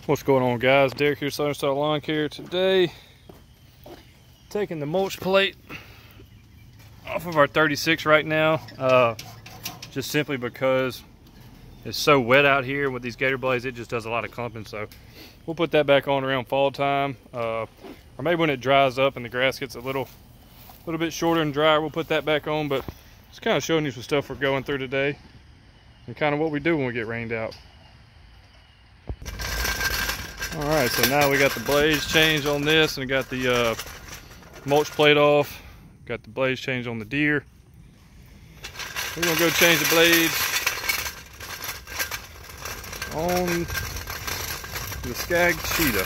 What's going on, guys? Derek here, Southern Style Lawn Care. Today, taking the mulch plate off of our 36 right now, just simply because it's so wet out here with these gator blades. It just does a lot of clumping, so we'll put that back on around fall time, or maybe when it dries up and the grass gets a little bit shorter and drier, we'll put that back on. But just kind of showing you some stuff we're going through today and kind of what we do when we get rained out. Alright, so now we got the blades changed on this, and got the mulch plate off. Got the blades changed on the deer. We're going to go change the blades on the Skag Cheetah.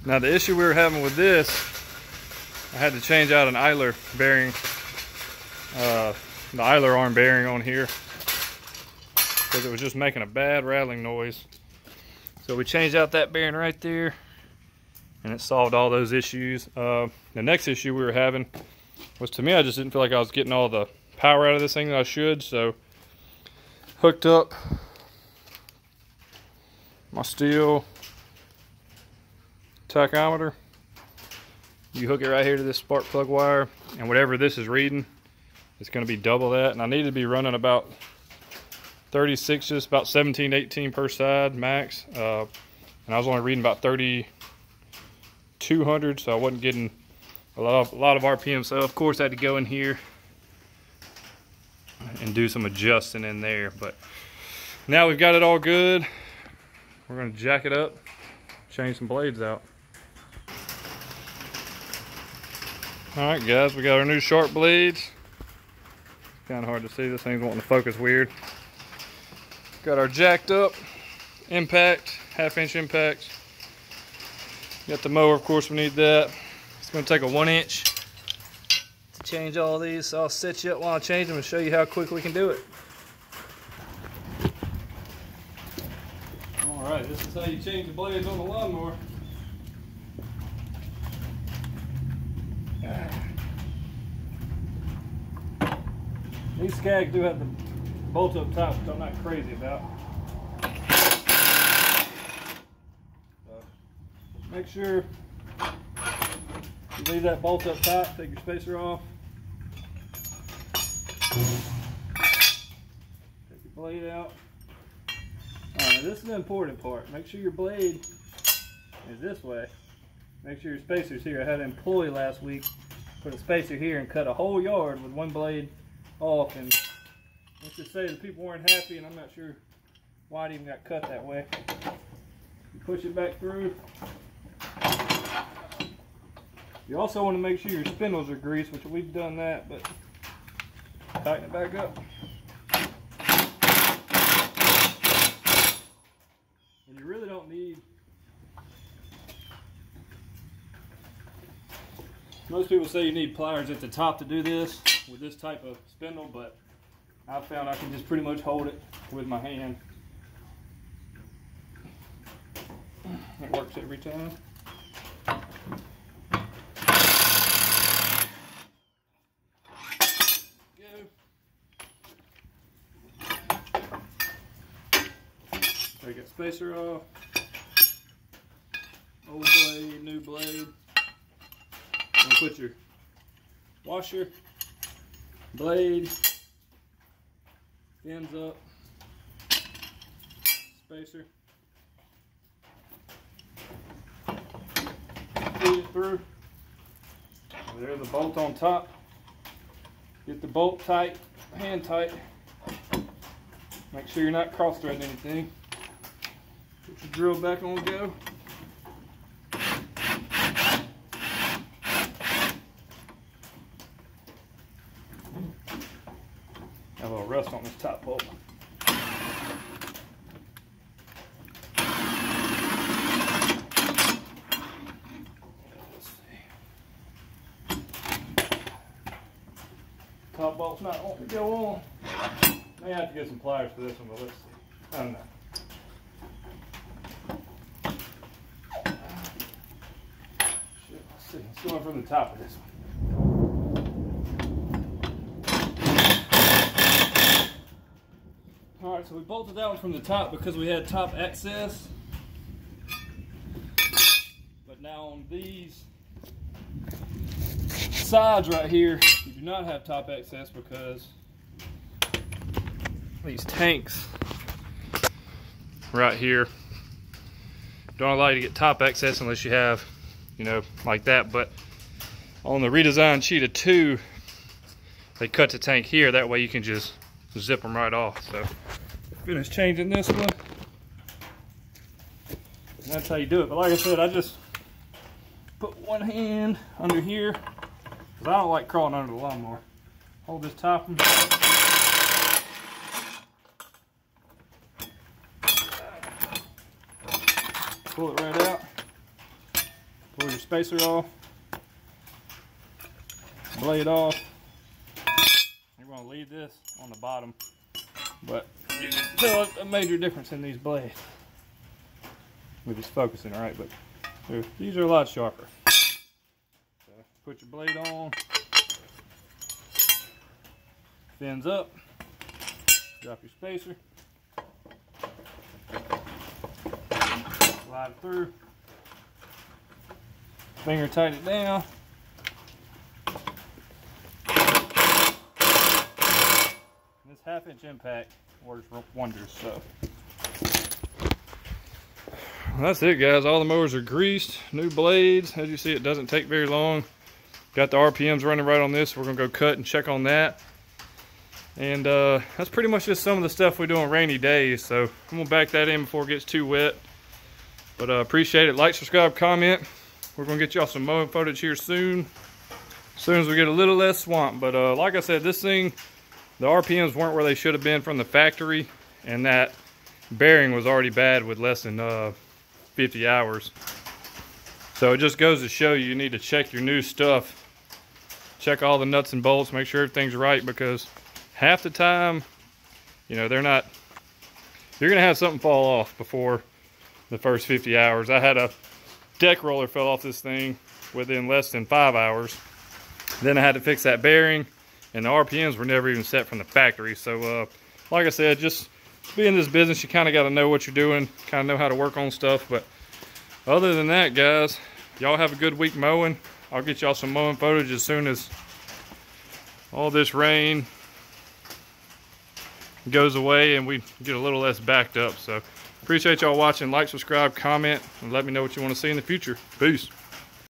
Now the issue we were having with this, I had to change out an idler bearing, the idler arm bearing on here, because it was just making a bad rattling noise. So we changed out that bearing right there, and it solved all those issues. The next issue we were having was, to me, I just didn't feel like I was getting all the power out of this thing that I should. So hooked up my steel tachometer. You hook it right here to this spark plug wire, and whatever this is reading, it's going to be double that. And I need to be running about 36s, about 17, 18 per side max, and I was only reading about 3,200, so I wasn't getting a lot of RPM. So of course I had to go in here and do some adjusting in there. But now we've got it all good. We're going to jack it up, change some blades out. All right, guys, we got our new sharp blades. Kind of hard to see. This thing's wanting to focus weird. Got our jacked up impact, 1/2 inch impacts. Got the mower, of course we need that. It's going to take a 1 inch to change all these, so I'll set you up while I change them and show you how quick we can do it. Alright, this is how you change the blades on the lawnmower. These Skags do have the bolts up top, which I'm not crazy about. So make sure you leave that bolt up top, take your spacer off. Take your blade out. Alright, this is the important part. Make sure your blade is this way. Make sure your spacer's here. I had an employee last week put a spacer here and cut a whole yard with one blade off, and let's just say the people weren't happy, and I'm not sure why it even got cut that way. You push it back through. You also want to make sure your spindles are greased, which we've done that, but tighten it back up. And you really don't need, most people say you need pliers at the top to do this with this type of spindle, but I found I can just pretty much hold it with my hand. It works every time. Go. Take that spacer off. Old blade, new blade. And put your washer, blade, ends up, spacer, feed it through. There's the bolt on top. Get the bolt tight, hand tight. Make sure you're not cross-threading anything. Put your drill back on go. Got a little rust on this top bolt. Top bolt's not wanting to go on. May have to get some pliers for this one, but let's see. I don't know. Let's see. Let's go in from the top of this one. Alright, So we bolted that one from the top because we had top access. But now on these sides right here, you do not have top access because these tanks right here don't allow you to get top access unless you have, you know, like that. But on the redesigned Cheetah 2, they cut the tank here. That way you can just zip them right off. So finished changing this one. And that's how you do it. But like I said, I just put one hand under here because I don't like crawling under the lawnmower. Hold this top one. Pull it right out. Pull your spacer off. Blade off. You're going to leave this on the bottom, but you can tell a major difference in these blades. We're just focusing, all right, but these are a lot sharper. So put your blade on. Fins up. Drop your spacer. Slide it through. Finger tighten it down. This 1/2-inch impact works wonders. So that's it, guys. All the mowers are greased, new blades. As you see, it doesn't take very long. Got the RPMs running right on this. We're gonna go cut and check on that. And that's pretty much just some of the stuff we do on rainy days. So I'm gonna back that in before it gets too wet. But appreciate it. Like, subscribe, comment. We're gonna get y'all some mowing footage here soon. As soon as we get a little less swamp. But like I said, this thing, the RPMs weren't where they should have been from the factory, and that bearing was already bad with less than 50 hours. So it just goes to show you need to check your new stuff. Check all the nuts and bolts, make sure everything's right, because half the time, you know, you're gonna have something fall off before the first 50 hours. I had a deck roller fell off this thing within less than 5 hours. Then I had to fix that bearing, and the RPMs were never even set from the factory. So like I said, just being in this business, you kind of got to know what you're doing, kind of know how to work on stuff. But other than that, guys, y'all have a good week mowing. I'll get y'all some mowing footage as soon as all this rain goes away and we get a little less backed up. So appreciate y'all watching. Like, subscribe, comment, and let me know what you want to see in the future. Peace.